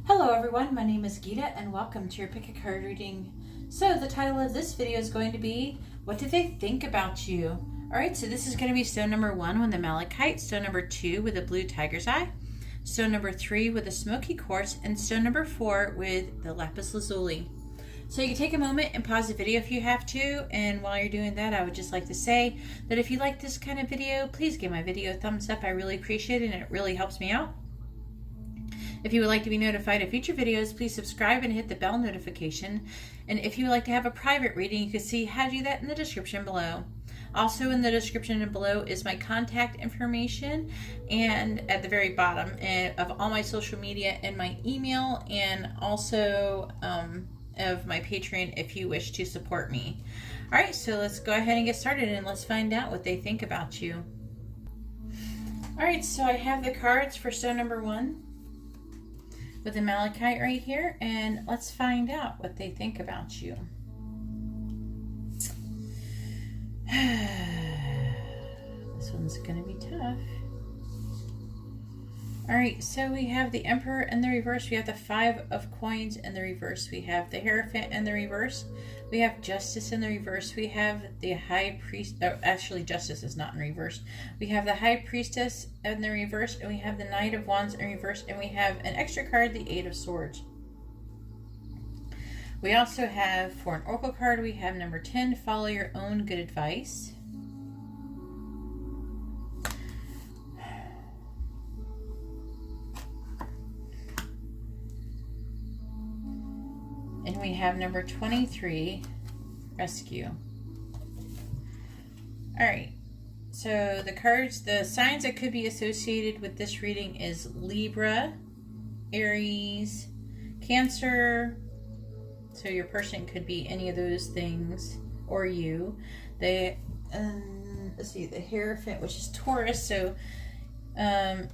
Hello everyone, my name is Geeta and welcome to your Pick a Card reading. So the title of this video is going to be, what did they think about you? Alright, so this is going to be stone number 1 with the malachite, stone number 2 with the blue tiger's eye, stone number 3 with the smoky quartz, and stone number 4 with the lapis lazuli. So you can take a moment and pause the video if you have to, and while you're doing that, I would just like to say that if you like this kind of video, please give my video a thumbs up. I really appreciate it and it really helps me out. If you would like to be notified of future videos, please subscribe and hit the bell notification. And if you would like to have a private reading, you can see how to do that in the description below. Also in the description below is my contact information, and at the very bottom of all my social media and my email, and also of my Patreon if you wish to support me. Alright, so let's go ahead and get started and let's find out what they think about you. Alright, so I have the cards for stone number 1 with the malachite right here, and let's find out what they think about you. This one's gonna be tough. Alright, so we have the Emperor in the reverse, we have the 5 of coins in the reverse, we have the Hierophant in the reverse, we have Justice in the reverse, we have the High Priest, actually Justice is not in reverse, we have the High Priestess in the reverse, and we have the Knight of Wands in reverse, and we have an extra card, the 8 of Swords. We also have, for an Oracle card, we have number 10, follow your own good advice. And we have number 23, rescue. Alright, so the cards, the signs that could be associated with this reading is Libra, Aries, Cancer. So your person could be any of those things, or you. Let's see, the Hierophant, which is Taurus. So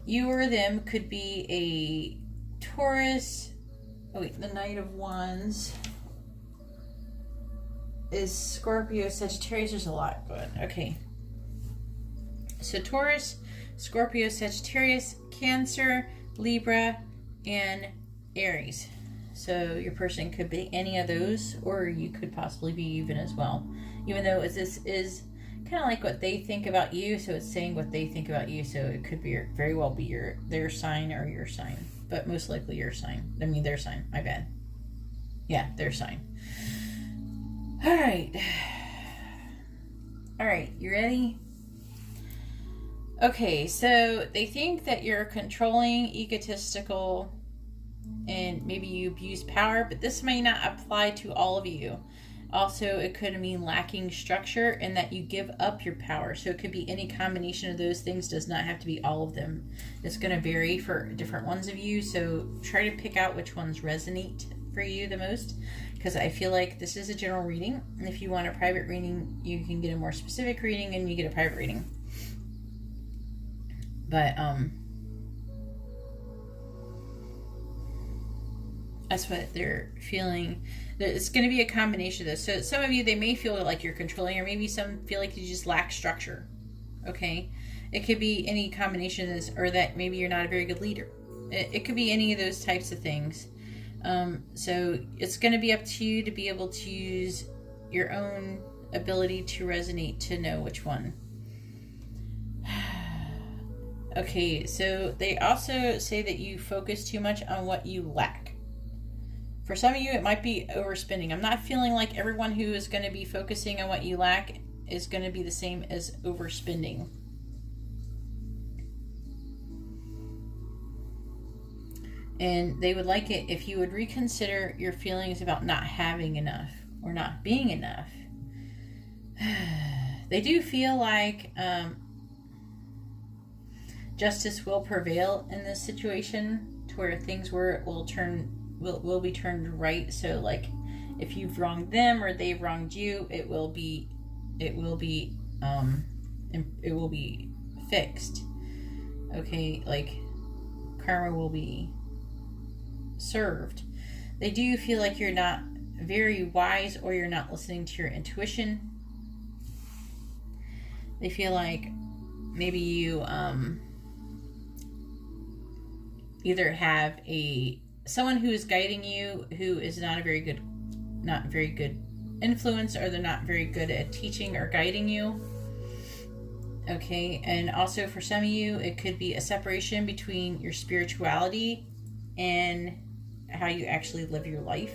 you or them could be a Taurus. Oh wait, the Knight of Wands is Scorpio, Sagittarius. There's a lot going on. Okay. So Taurus, Scorpio, Sagittarius, Cancer, Libra, and Aries. So your person could be any of those, or you could possibly be even as well. Even though this is kind of like what they think about you, so it's saying what they think about you. So it could be very well be their sign or your sign. But most likely your sign. I mean their sign. My bad. Yeah, their sign. Alright. Alright, you ready? Okay, so they think that you're controlling, egotistical, and maybe you abuse power, but this may not apply to all of you. Also, it could mean lacking structure and that you give up your power. So it could be any combination of those things, does not have to be all of them. It's going to vary for different ones of you. So try to pick out which ones resonate for you the most, because I feel like this is a general reading. And if you want a private reading, you can get a more specific reading and you get a private reading. But, that's what they're feeling. It's going to be a combination of this. So some of you, they may feel like you're controlling, or maybe some feel like you just lack structure. Okay? It could be any combination of this, or that maybe you're not a very good leader. It could be any of those types of things. So it's going to be up to you to be able to use your own ability to resonate to know which one. Okay, so they also say that you focus too much on what you lack. For some of you, it might be overspending. I'm not feeling like everyone who is going to be focusing on what you lack is going to be the same as overspending. And they would like it if you would reconsider your feelings about not having enough or not being enough. They do feel like justice will prevail in this situation, to where things will be turned right. So like if you've wronged them or they've wronged you, it will be fixed. Okay, like karma will be served. They do feel like you're not very wise, or you're not listening to your intuition. They feel like maybe you either have a someone who is guiding you who is not very good influence, or they're not very good at teaching or guiding you. Okay, and also for some of you, it could be a separation between your spirituality and how you actually live your life.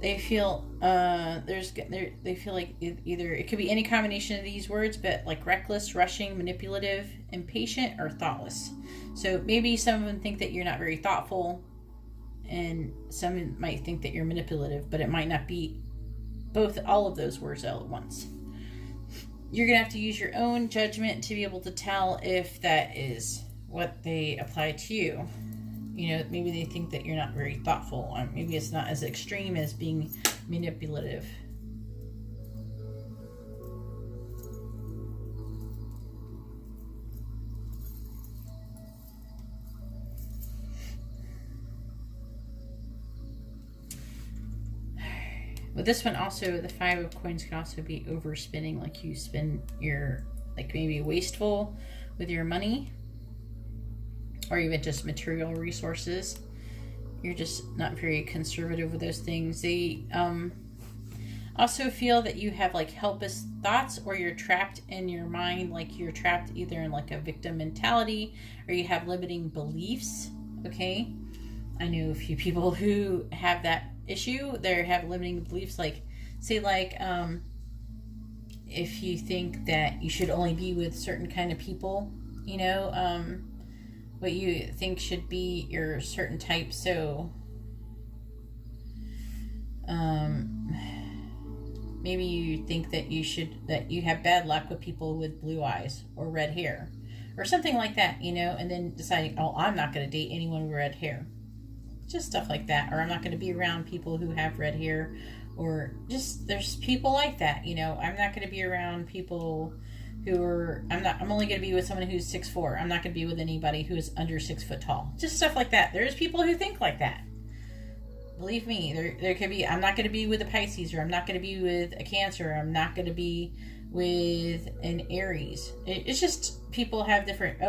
They feel they feel like either it could be any combination of these words, but like reckless, rushing, manipulative, impatient, or thoughtless. So maybe some of them think that you're not very thoughtful, and some might think that you're manipulative, but it might not be all of those words all at once. You're gonna have to use your own judgment to be able to tell if that is what they apply to you. You know, maybe they think that you're not very thoughtful, or maybe it's not as extreme as being manipulative. With this one also, the 5 of coins can also be overspending, like you spend like maybe wasteful with your money, or even just material resources. You're just not very conservative with those things. They also feel that you have like helpless thoughts, or you're trapped in your mind, like you're trapped either in like a victim mentality, or you have limiting beliefs. Okay, I know a few people who have that issue. They have limiting beliefs, like say like if you think that you should only be with certain kind of people, you know, what you think should be your certain type. So maybe you think that you have bad luck with people with blue eyes or red hair or something like that, you know, and then deciding, oh, I'm not going to date anyone with red hair. Just stuff like that. Or I'm not going to be around people who have red hair, or just there's people like that, you know. I'm not going to be around people who are, I'm only going to be with someone who's 6'4". I'm not going to be with anybody who's under 6 foot tall. Just stuff like that. There's people who think like that. Believe me, there could be, I'm not going to be with a Pisces, or I'm not going to be with a Cancer, or I'm not going to be with an Aries. It's just people have different,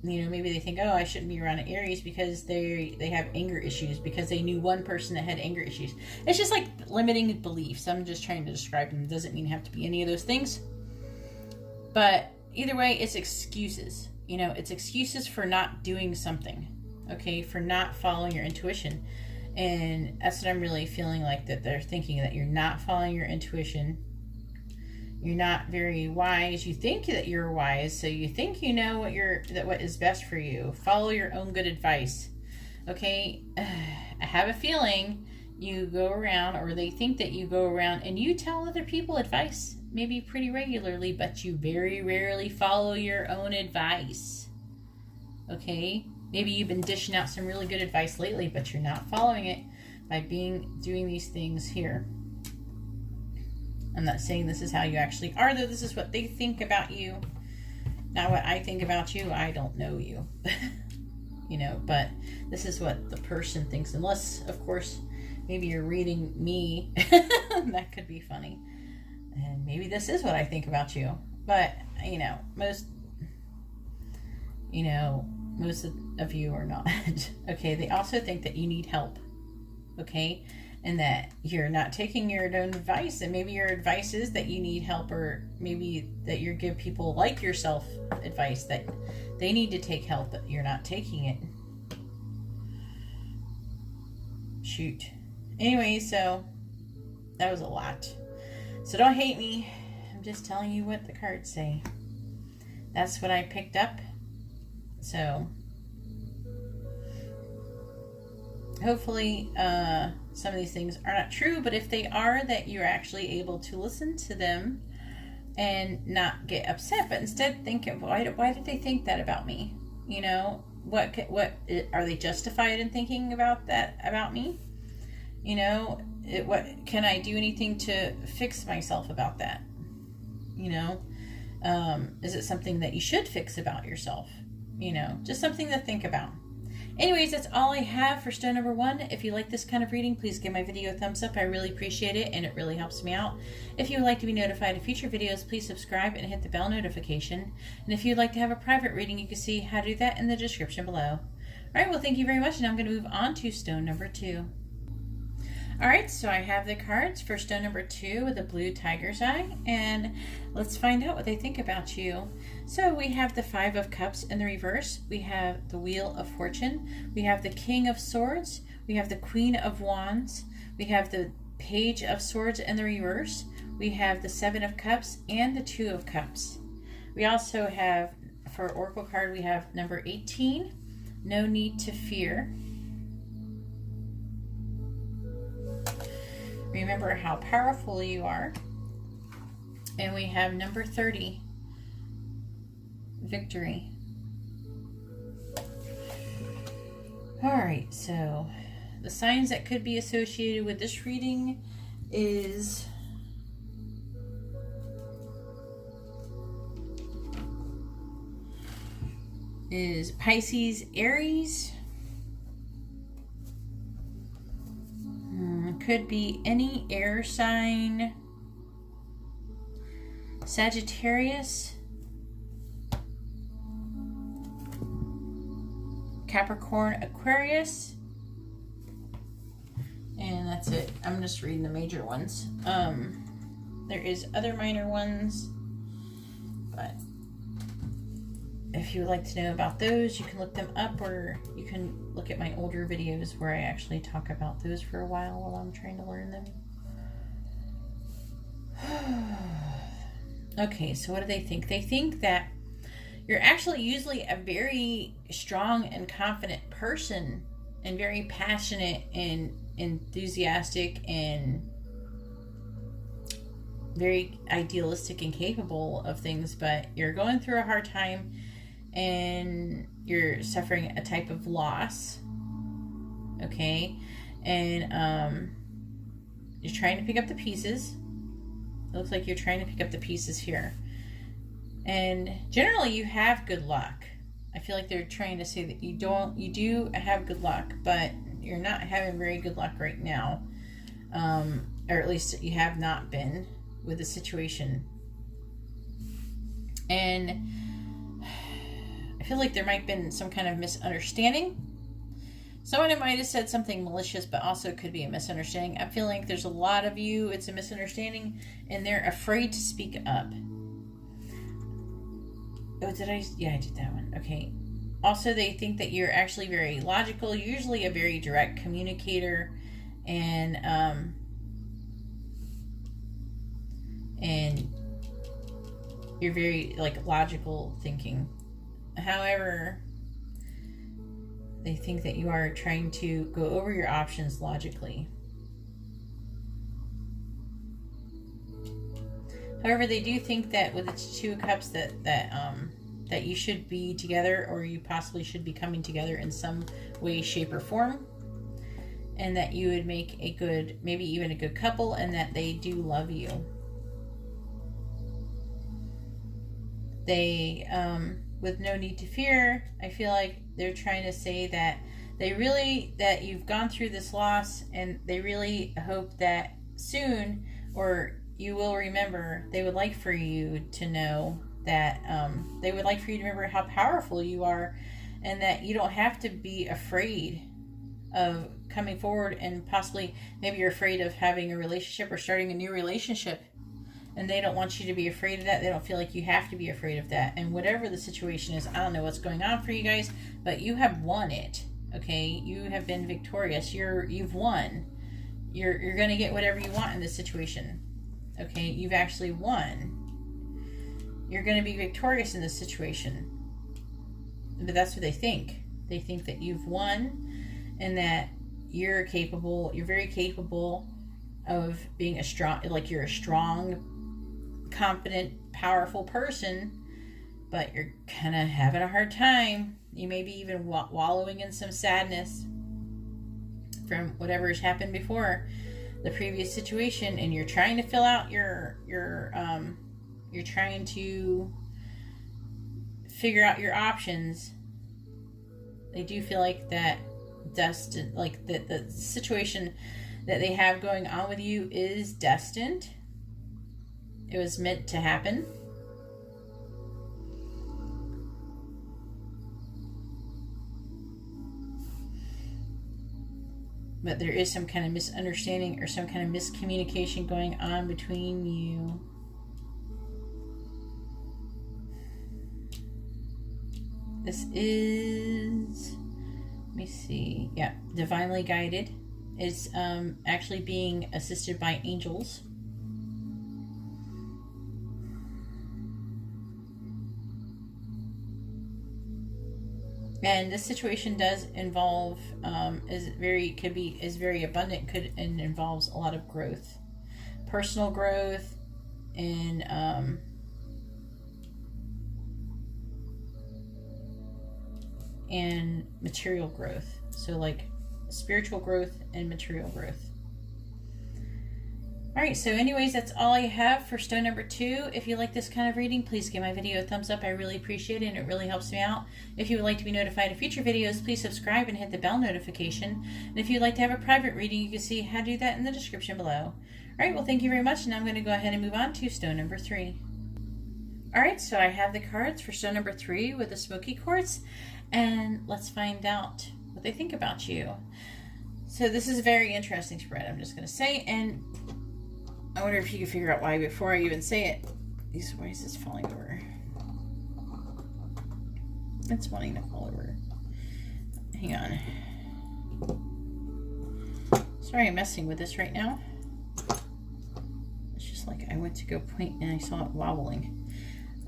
maybe they think, oh, I shouldn't be around an Aries because they have anger issues, because they knew one person that had anger issues. It's just like limiting beliefs. I'm just trying to describe them. It doesn't mean it have to be any of those things. But either way, it's excuses. You know, it's excuses for not doing something, okay, for not following your intuition. And that's what I'm really feeling like, that they're thinking that you're not following your intuition. You're not very wise. You think that you're wise, so you think you know what is best for you. Follow your own good advice. Okay, I have a feeling you go around, or they think that you go around and you tell other people advice, maybe pretty regularly, but you very rarely follow your own advice. Okay, maybe you've been dishing out some really good advice lately, but you're not following it by doing these things here. I'm not saying this is how you actually are, though. This is what they think about you, not what I think about you. I don't know you. You know, but this is what the person thinks, unless, of course, maybe you're reading me. That could be funny. And maybe this is what I think about you. But, most of you are not. Okay, they also think that you need help. Okay, and that you're not taking your own advice, and maybe your advice is that you need help, or maybe that you give people like yourself advice that they need to take help, but you're not taking it. Shoot. Anyway, so that was a lot. So don't hate me. I'm just telling you what the cards say. That's what I picked up. So hopefully some of these things are not true, but if they are, that you're actually able to listen to them and not get upset, but instead think, why did they think that about me? You know, what are they justified in thinking about that about me? You know, what can I do anything to fix myself about that? You know, is it something that you should fix about yourself? You know, just something to think about. Anyways, that's all I have for stone number 1. If you like this kind of reading, please give my video a thumbs up. I really appreciate it, and it really helps me out. If you would like to be notified of future videos, please subscribe and hit the bell notification. And if you'd like to have a private reading, you can see how to do that in the description below. Alright, well, thank you very much, and I'm going to move on to stone number 2. Alright, so I have the cards for stone number 2 with a blue tiger's eye, and let's find out what they think about you. So we have the 5 of Cups in the reverse, we have the Wheel of Fortune, we have the King of Swords, we have the Queen of Wands, we have the Page of Swords in the reverse, we have the 7 of Cups and the 2 of Cups. We also have, for Oracle card, we have number 18, No Need to Fear. Remember how powerful you are. And we have number 30, Victory. Alright, so the signs that could be associated with this reading is Pisces, Aries. Could be any air sign. Sagittarius, Capricorn, Aquarius, and that's it. I'm just reading the major ones. There is other minor ones, but if you would like to know about those, you can look them up, or you can look at my older videos where I actually talk about those for a while I'm trying to learn them. Okay, so what do they think? They think that you're actually usually a very strong and confident person, and very passionate and enthusiastic and very idealistic and capable of things, but you're going through a hard time and you're suffering a type of loss, okay, and you're trying to pick up the pieces. It looks like you're trying to pick up the pieces here, and generally you have good luck. I feel like they're trying to say that you do have good luck, but you're not having very good luck right now, or at least you have not been with the situation. And I feel like there might have been some kind of misunderstanding. Someone might have said something malicious, but also could be a misunderstanding. I'm feeling like there's a lot of you, it's a misunderstanding, and they're afraid to speak up. Oh, yeah, I did that one. Okay. Also, they think that you're actually very logical, usually a very direct communicator, and you're very, like, logical thinking. However, they think that you are trying to go over your options logically. However, they do think that with the 2 of Cups that you should be together, or you possibly should be coming together in some way, shape, or form, and that you would make a good, maybe even a good couple, and that they do love you. They, with No Need to Fear, I feel like they're trying to say that that you've gone through this loss, and they really hope that soon, or you will remember, they would like for you to know that, they would like for you to remember how powerful you are, and that you don't have to be afraid of coming forward, and possibly maybe you're afraid of having a relationship or starting a new relationship. And they don't want you to be afraid of that. They don't feel like you have to be afraid of that. And whatever the situation is, I don't know what's going on for you guys, but you have won it. Okay, you have been victorious. You've won. You're going to get whatever you want in this situation. Okay, you've actually won. You're going to be victorious in this situation. But that's what they think. They think that you've won, and that you're capable. You're very capable of being a strong, like you're a strong, confident, powerful person, but you're kind of having a hard time. You may be even wallowing in some sadness from whatever has happened before, the previous situation, and you're trying to fill out you're trying to figure out your options, They do feel like that destined, like the situation that they have going on with you is destined. It was meant to happen. But there is some kind of misunderstanding or some kind of miscommunication going on between you. This is, let me see, yeah, divinely guided. It's actually being assisted by angels. And this situation does involve, is very abundant, and involves a lot of growth, personal growth, and material growth. So like spiritual growth and material growth. All right, so anyways, that's all I have for stone number 2. If you like this kind of reading, please give my video a thumbs up. I really appreciate it, and it really helps me out. If you would like to be notified of future videos, please subscribe and hit the bell notification. And if you'd like to have a private reading, you can see how to do that in the description below. All right, well, thank you very much, and I'm going to go ahead and move on to stone number 3. All right, so I have the cards for stone number 3 with the smoky quartz, and let's find out what they think about you. So this is a very interesting spread, I'm just going to say, and I wonder if you can figure out why before I even say it. Why is this falling over? It's wanting to fall over. Hang on. Sorry I'm messing with this right now. It's just like I went to go point and I saw it wobbling.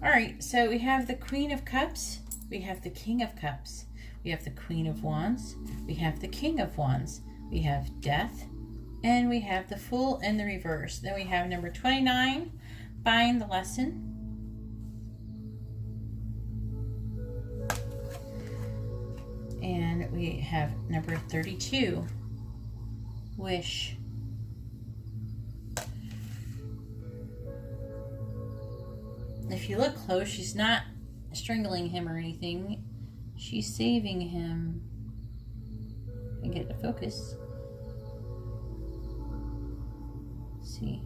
Alright, so we have the Queen of Cups. We have the King of Cups. We have the Queen of Wands. We have the King of Wands. We have Death. And we have the Fool in the reverse. Then we have number 29, Find the Lesson. And we have number 32, Wish. If you look close, she's not strangling him or anything. She's saving him. And get the focus. See,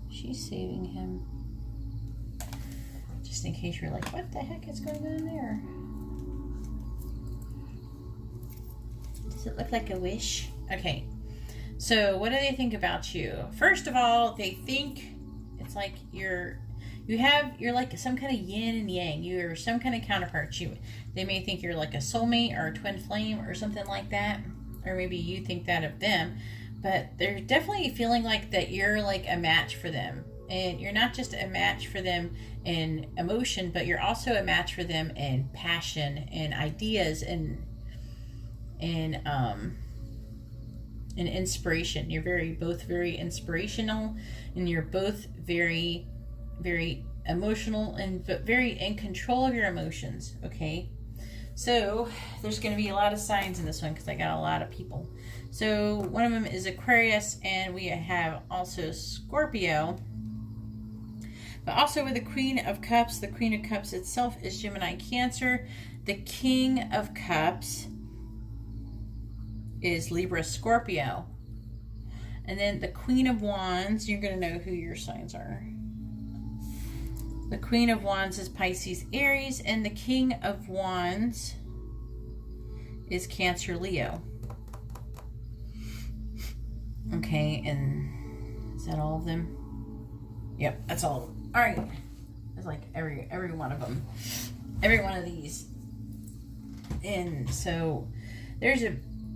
she's saving him. Just in case you're like, what the heck is going on there? Does it look like a wish? Okay, so what do they think about you? First of all, they think it's like you're like some kind of yin and yang. You're some kind of counterpart. They may think you're like a soulmate or a twin flame or something like that, or maybe you think that of them. But they're definitely feeling like that you're like a match for them. And you're not just a match for them in emotion, but you're also a match for them in passion and ideas and inspiration. You're both very inspirational, and you're both very, very emotional, but very in control of your emotions, okay? So there's going to be a lot of signs in this one because I got a lot of people. So one of them is Aquarius, and we have also Scorpio. But also with the Queen of Cups, the Queen of Cups itself is Gemini, Cancer. The King of Cups is Libra, Scorpio. And then the Queen of Wands, you're going to know who your signs are. The Queen of Wands is Pisces, Aries, and the King of Wands is Cancer, Leo. Okay, and is that all of them? Yep, that's all of them. All right, it's like every one of them, every one of these. And so there's a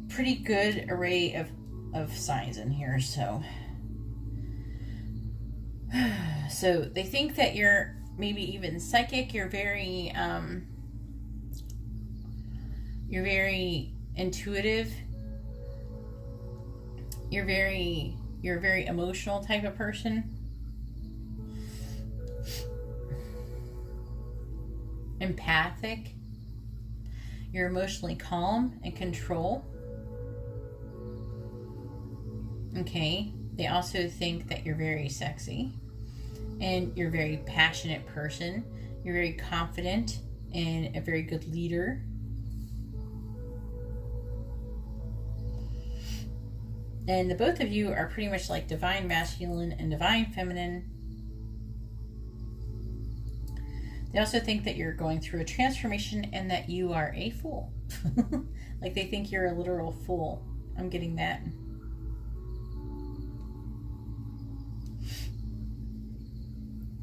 pretty good array of signs in here. So they think that you're maybe even psychic. You're very intuitive. You're a very emotional type of person. Empathic. You're emotionally calm and control. Okay. They also think that you're very sexy. And you're a very passionate person. You're very confident and a very good leader. And the both of you are pretty much like divine masculine and divine feminine. They also think that you're going through a transformation and that you are a fool. Like they think you're a literal fool. I'm getting that.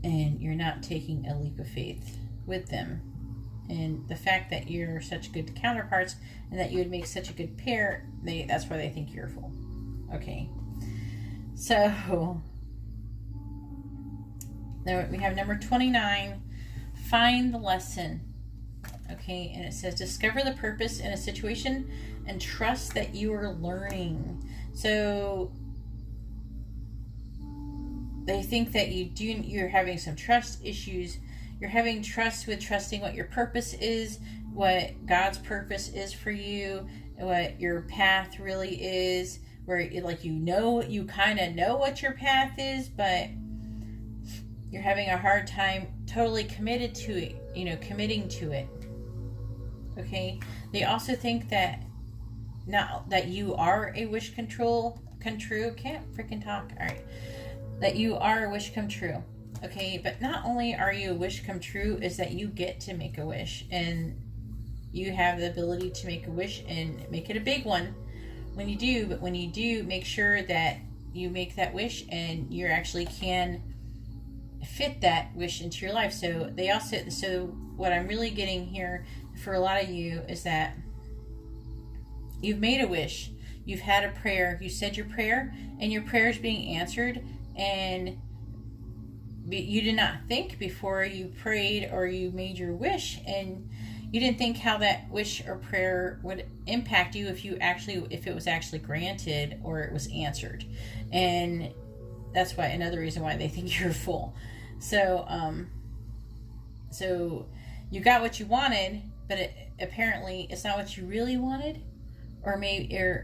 And you're not taking a leap of faith with them. And the fact that you're such good counterparts and that you would make such a good pair, that's why they think you're a fool. Okay. So, now we have number 29, find the lesson. Okay, and it says discover the purpose in a situation and trust that you are learning. So, they think that you're having some trust issues. You're having trust with trusting what your purpose is, what God's purpose is for you, what your path really is, where you kind of know what your path is, but you're having a hard time totally committing to it. Okay? They also think that that you are a wish come true. Can't freaking talk. All right. That you are a wish come true. Okay, but not only are you a wish come true, is that you get to make a wish, and you have the ability to make a wish and make it a big one when you do. But when you do, make sure that you make that wish and you actually can fit that wish into your life. So what I'm really getting here for a lot of you is that you've made a wish, you've had a prayer, you said your prayer, and your prayer is being answered, and you did not think before you prayed or you made your wish, and you didn't think how that wish or prayer would impact you if it was actually granted or it was answered. And that's why another reason why they think you're full. So you got what you wanted, but apparently it's not what you really wanted, or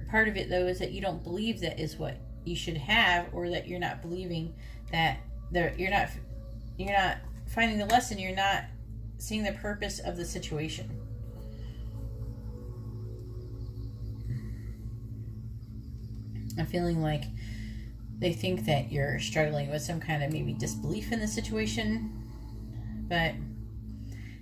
part of it though is that you don't believe that is what you should have, or that you're not believing that you're not finding the lesson, you're not seeing the purpose of the situation. I'm feeling like they think that you're struggling with some kind of maybe disbelief in the situation. But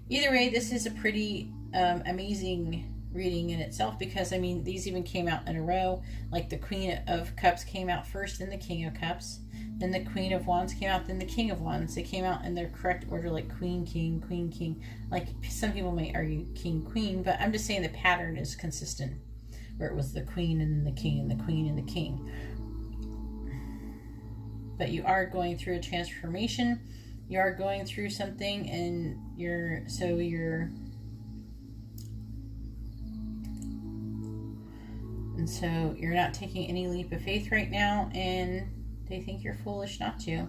either way, this is a pretty amazing reading in itself, because these even came out in a row. Like the Queen of Cups came out first, then the King of Cups, then the Queen of Wands came out, then the King of Wands. They came out in their correct order, like Queen, King, Queen, King. Like some people may argue King, Queen, but I'm just saying the pattern is consistent, where it was the Queen and then the King and the Queen and the King. But you are going through a transformation. You are going through something, and you're not taking any leap of faith right now, and they think you're foolish not to.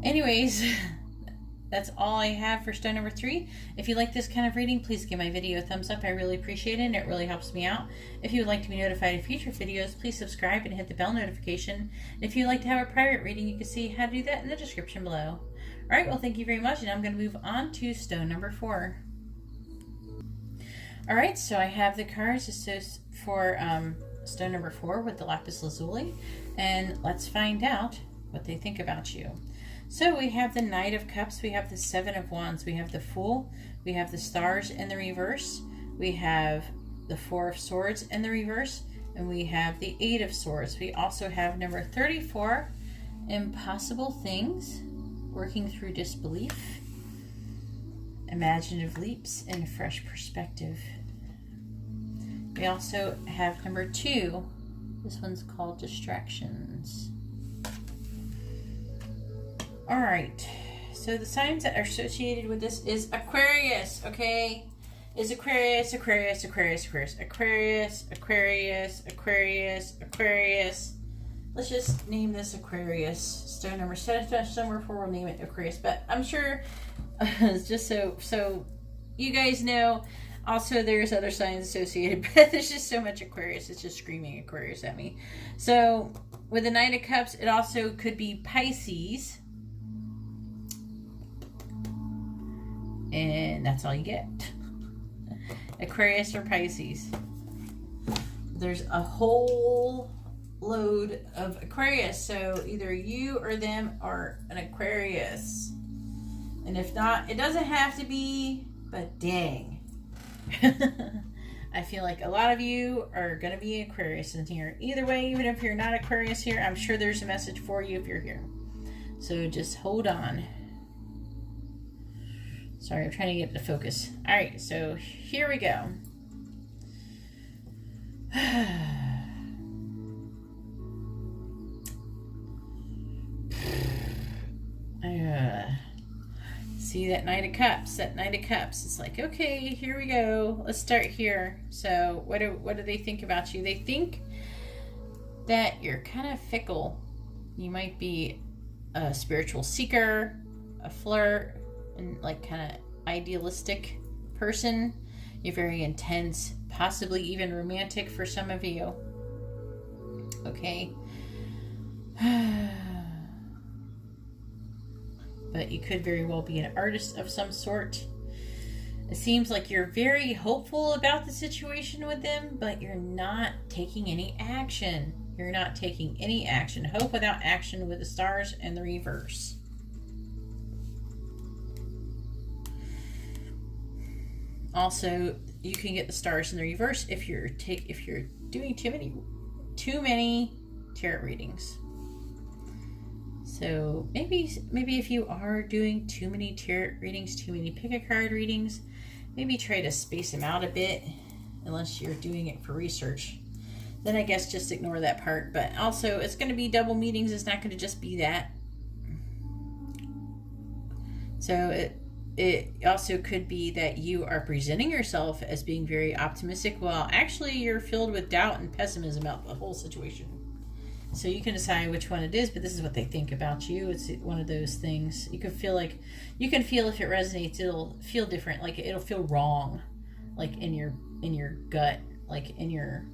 Anyways, that's all I have for stone number 3. If you like this kind of reading, please give my video a thumbs up. I really appreciate it, and it really helps me out. If you would like to be notified of future videos, please subscribe and hit the bell notification. And if you'd like to have a private reading, you can see how to do that in the description below. Alright, well, thank you very much, and I'm going to move on to stone number 4. Alright, so I have the cards for stone number 4 with the lapis lazuli, and let's find out what they think about you. So we have the Knight of Cups, we have the Seven of Wands, we have the Fool, we have the Stars in the reverse, we have the Four of Swords in the reverse, and we have the Eight of Swords. We also have number 34, Impossible Things, Working Through Disbelief, Imaginative Leaps, and Fresh Perspective. We also have number 2. This one's called Distractions. Alright, so the signs that are associated with this is Aquarius, okay? Is Aquarius, Aquarius, Aquarius, Aquarius, Aquarius, Aquarius, Aquarius, Aquarius. Let's just name this Aquarius. Stone number 4, we'll name it Aquarius. But I'm sure, just so you guys know, also there's other signs associated, but there's just so much Aquarius, it's just screaming Aquarius at me. So with the Knight of Cups, it also could be Pisces. And that's all you get. Aquarius or Pisces. there's a whole load of Aquarius. So either you or them are an Aquarius. And if not, it doesn't have to be, but dang. I feel like a lot of you are going to be Aquarius in here. Either way, even if you're not Aquarius here, I'm sure there's a message for you if you're here. So just hold on. Sorry, I'm trying to get it to focus. All right, so here we go. See that Knight of Cups, It's like, okay, here we go. Let's start here. So what do they think about you? They think that you're kind of fickle. You might be a spiritual seeker, a flirt, and like kind of idealistic person. You're very intense, possibly even romantic for some of you. Okay. But you could very well be an artist of some sort. It seems like you're very hopeful about the situation with them, but you're not taking any action. You're not taking any action. Hope without action with the stars and the reverse. Also, you can get the stars in the reverse if you're doing too many tarot readings. So maybe if you are doing too many tarot readings, too many pick a card readings, maybe try to space them out a bit, unless you're doing it for research. Then I guess just ignore that part. But also, it's going to be double meetings. It's not going to just be that. So it also could be that you are presenting yourself as being very optimistic, while actually you're filled with doubt and pessimism about the whole situation. So you can decide which one it is, but this is what they think about you. It's one of those things. You can feel if it resonates, it'll feel different. Like it'll feel wrong, like in your gut, like in your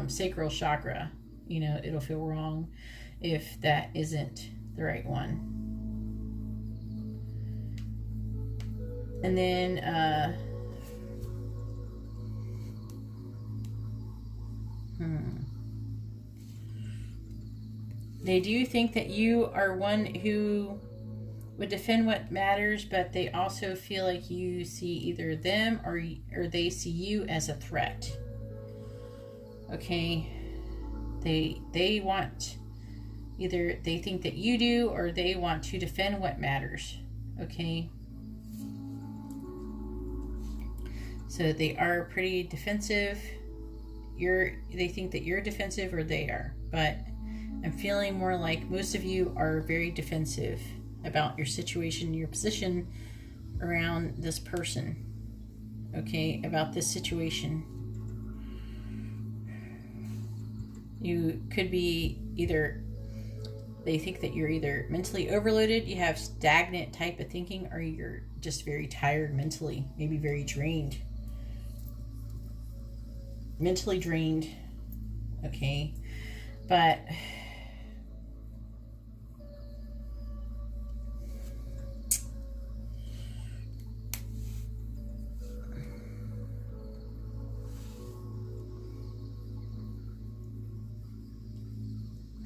sacral chakra. You know, it'll feel wrong if that isn't the right one. And then, they do think that you are one who would defend what matters, but they also feel like you see either them or they see you as a threat. Okay, they want, either they think that you do or they want to defend what matters. Okay. So they are pretty defensive. They think that you're defensive, or they are. But I'm feeling more like most of you are very defensive about your situation, your position around this person. Okay, about this situation. You could be they think that you're either mentally overloaded, you have stagnant type of thinking, or you're just very tired mentally, maybe very drained. Mentally drained. Okay, but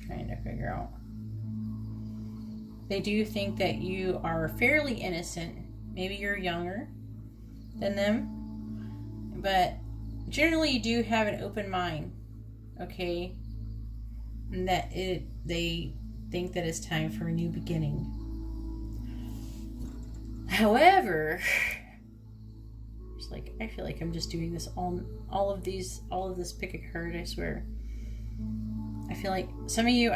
trying to figure out. They do think that you are fairly innocent. Maybe you're younger than them, but generally you do have an open mind. Okay, and that they think that it's time for a new beginning. However, it's like I feel like I'm just doing this all of this pick a card, I swear. I feel like some of you,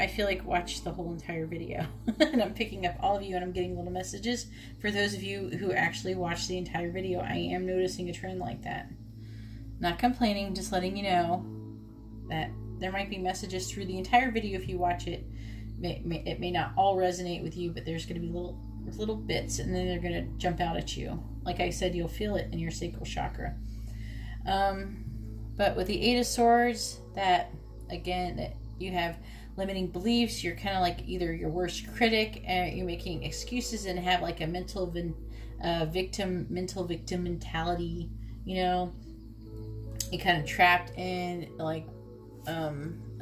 watch the whole entire video. And I'm picking up all of you and I'm getting little messages. For those of you who actually watch the entire video, I am noticing a trend like that. Not complaining, just letting you know that there might be messages through the entire video if you watch it. It may not all resonate with you, but there's going to be little bits, and then they're going to jump out at you. Like I said, you'll feel it in your sacral chakra. But with the Eight of Swords, that you have limiting beliefs. You're kind of like either your worst critic, and you're making excuses and have like a mental victim mentality. You know, you're kind of trapped in like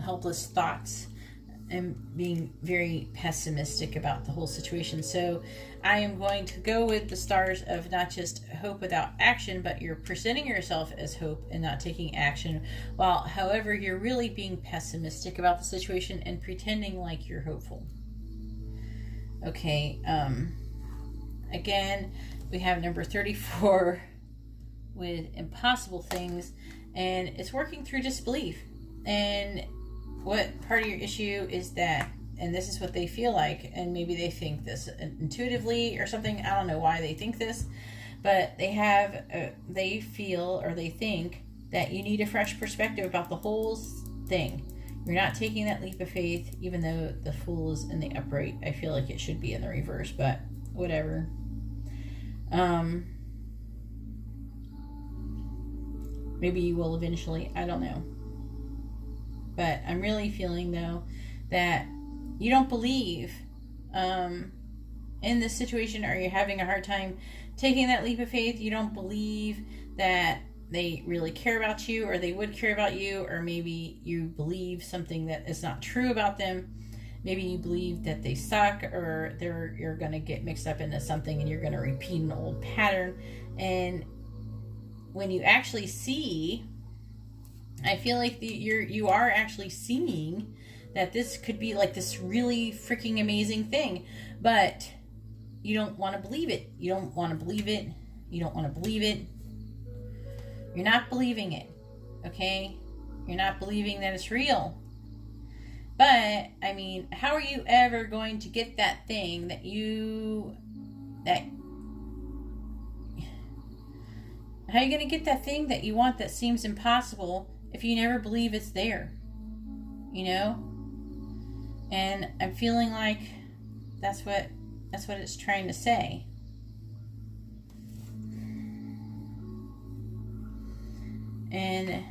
helpless thoughts and being very pessimistic about the whole situation. So I am going to go with the stars of not just hope without action, but you're presenting yourself as hope and not taking action, while however you're really being pessimistic about the situation and pretending like you're hopeful. Okay, again, we have number 34 with impossible things, and it's working through disbelief. And what part of your issue is that, and this is what they feel like, and maybe they think this intuitively or something. I don't know why they think this, but they feel or they think that you need a fresh perspective about the whole thing. You're not taking that leap of faith, even though the Fool is in the upright. I feel like it should be in the reverse, but whatever. Maybe you will eventually. I don't know. But I'm really feeling, though, that you don't believe in this situation, or you're having a hard time taking that leap of faith. You don't believe that they really care about you, or they would care about you, or maybe you believe something that is not true about them. Maybe you believe that they suck, or you're going to get mixed up into something and you're going to repeat an old pattern. And when you actually see, I feel like you are actually seeing that this could be like this really freaking amazing thing, but you don't want to believe it. You don't want to believe it. You don't want to believe it. You're not believing it, okay? You're not believing that it's real. But, I mean, how are you ever going to get that thing how are you going to get that thing that you want that seems impossible if you never believe it's there? You know? And I'm feeling like that's what it's trying to say. And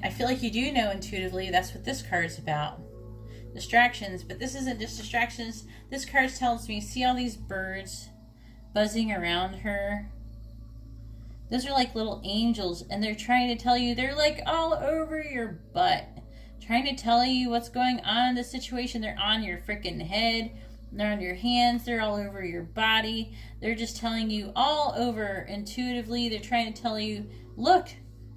I feel like you do know intuitively that's what this card is about. Distractions, but this isn't just distractions. This card tells me, see all these birds buzzing around her? Those are like little angels, and they're trying to tell you, they're like all over your butt, trying to tell you what's going on in the situation. They're on your freaking head, they're on your hands, they're all over your body. They're just telling you all over intuitively. They're trying to tell you, look,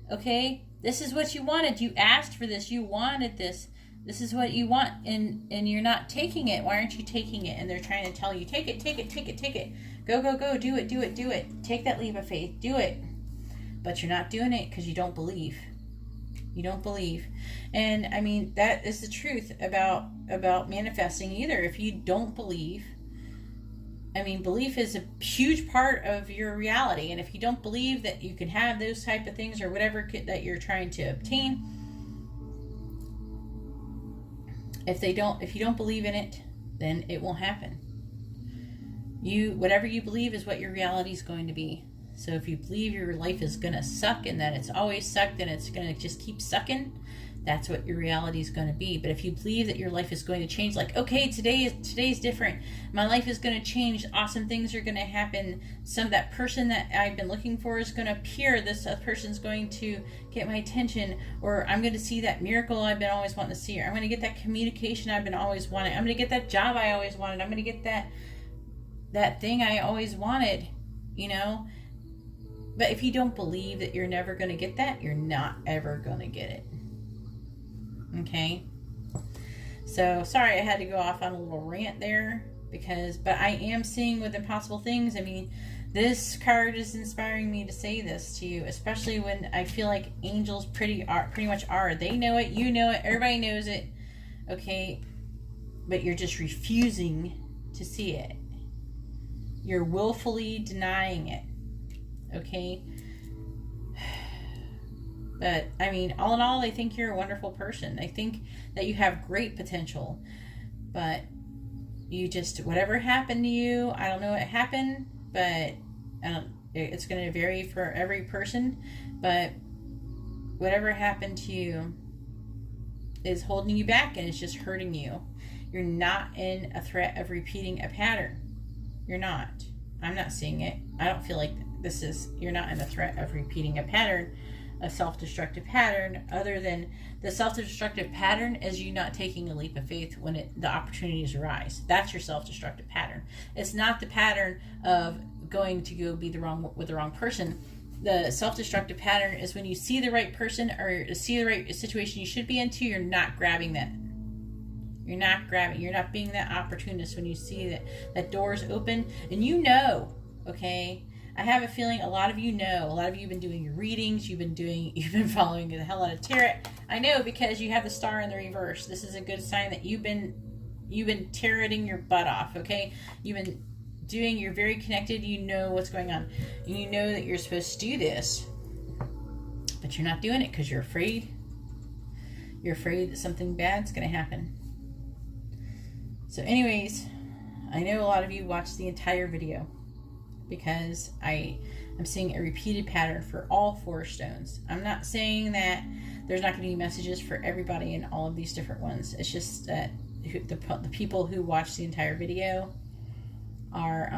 okay, this is what you wanted. You asked for this. You wanted this. This is what you want, and you're not taking it. Why aren't you taking it? And they're trying to tell you, take it, take it, take it, take it. Go, go, go. Do it, do it, do it. Take that leap of faith. Do it. But you're not doing it because you don't believe. You don't believe. And, I mean, that is the truth about manifesting either. If you don't believe, I mean, belief is a huge part of your reality. And if you don't believe that you can have those type of things or whatever that you're trying to obtain, if you don't believe in it, then it won't happen. Whatever you believe is what your reality is going to be. So if you believe your life is going to suck and that it's always sucked and it's going to just keep sucking, that's what your reality is going to be. But if you believe that your life is going to change, like, okay, today's different. My life is going to change. Awesome things are going to happen. That person that I've been looking for is going to appear. This person's going to get my attention, or I'm going to see that miracle I've been always wanting to see, or I'm going to get that communication I've been always wanting. I'm going to get that job I always wanted. I'm going to get that thing I always wanted, you know? But if you don't believe that you're never going to get that, you're not ever going to get it. Okay? So, sorry I had to go off on a little rant there, but I am seeing with impossible things. I mean, this card is inspiring me to say this to you, especially when I feel like angels pretty much are. They know it, you know it, everybody knows it. Okay? But you're just refusing to see it. You're willfully denying it. Okay? But, I mean, all in all, I think you're a wonderful person. I think that you have great potential. But you just, whatever happened to you, I don't know what happened, but it's going to vary for every person. But whatever happened to you is holding you back, and it's just hurting you. You're not in a threat of repeating a pattern. You're not. I'm not seeing it. I don't feel like you're not in a threat of repeating a pattern. a self-destructive pattern, other than the self-destructive pattern is you not taking a leap of faith when the opportunities arise. That's your self-destructive pattern. It's not the pattern of going to go be with the wrong person. The self-destructive pattern is when you see the right person or see the right situation you should be into, you're not grabbing that. You're not being that opportunist when you see that door's open. And okay, I have a feeling a lot of you have been doing your readings, you've been following the hell out of tarot. I know, because you have the star in the reverse. This is a good sign that you've been tarotting your butt off, okay? You're very connected, you know what's going on. And you know that you're supposed to do this, but you're not doing it because you're afraid. You're afraid that something bad's going to happen. So anyways, I know a lot of you watched the entire video because I'm seeing a repeated pattern for all 4 stones. I'm not saying that there's not going to be messages for everybody in all of these different ones. It's just that the people who watch the entire video are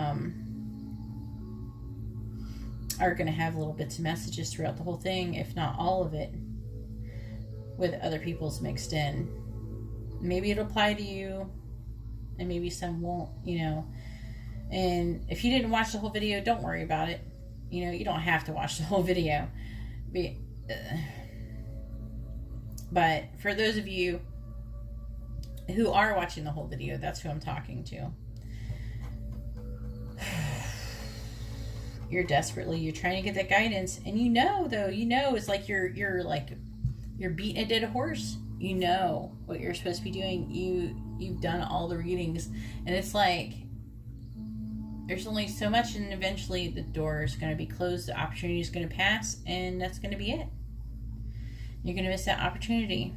going to have little bits of messages throughout the whole thing, if not all of it, with other people's mixed in. Maybe it'll apply to you, and maybe some won't, And if you didn't watch the whole video, don't worry about it. You don't have to watch the whole video. But for those of you who are watching the whole video, that's who I'm talking to. You're trying to get that guidance, and it's like you're beating a dead horse. You know what you're supposed to be doing. You've done all the readings, and it's like there's only so much, and eventually the door is going to be closed, the opportunity is going to pass, and that's going to be it. You're going to miss that opportunity.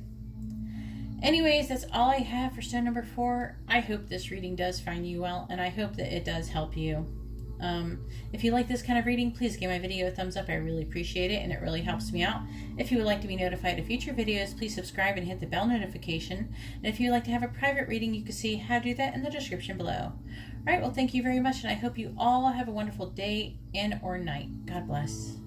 Anyways, that's all I have for stone number 4. I hope this reading does find you well, and I hope that it does help you. If you like this kind of reading, please give my video a thumbs up. I really appreciate it, and it really helps me out. If you would like to be notified of future videos, please subscribe and hit the bell notification. And if you would like to have a private reading, you can see how to do that in the description below. All right, well, thank you very much, and I hope you all have a wonderful day and or night. God bless.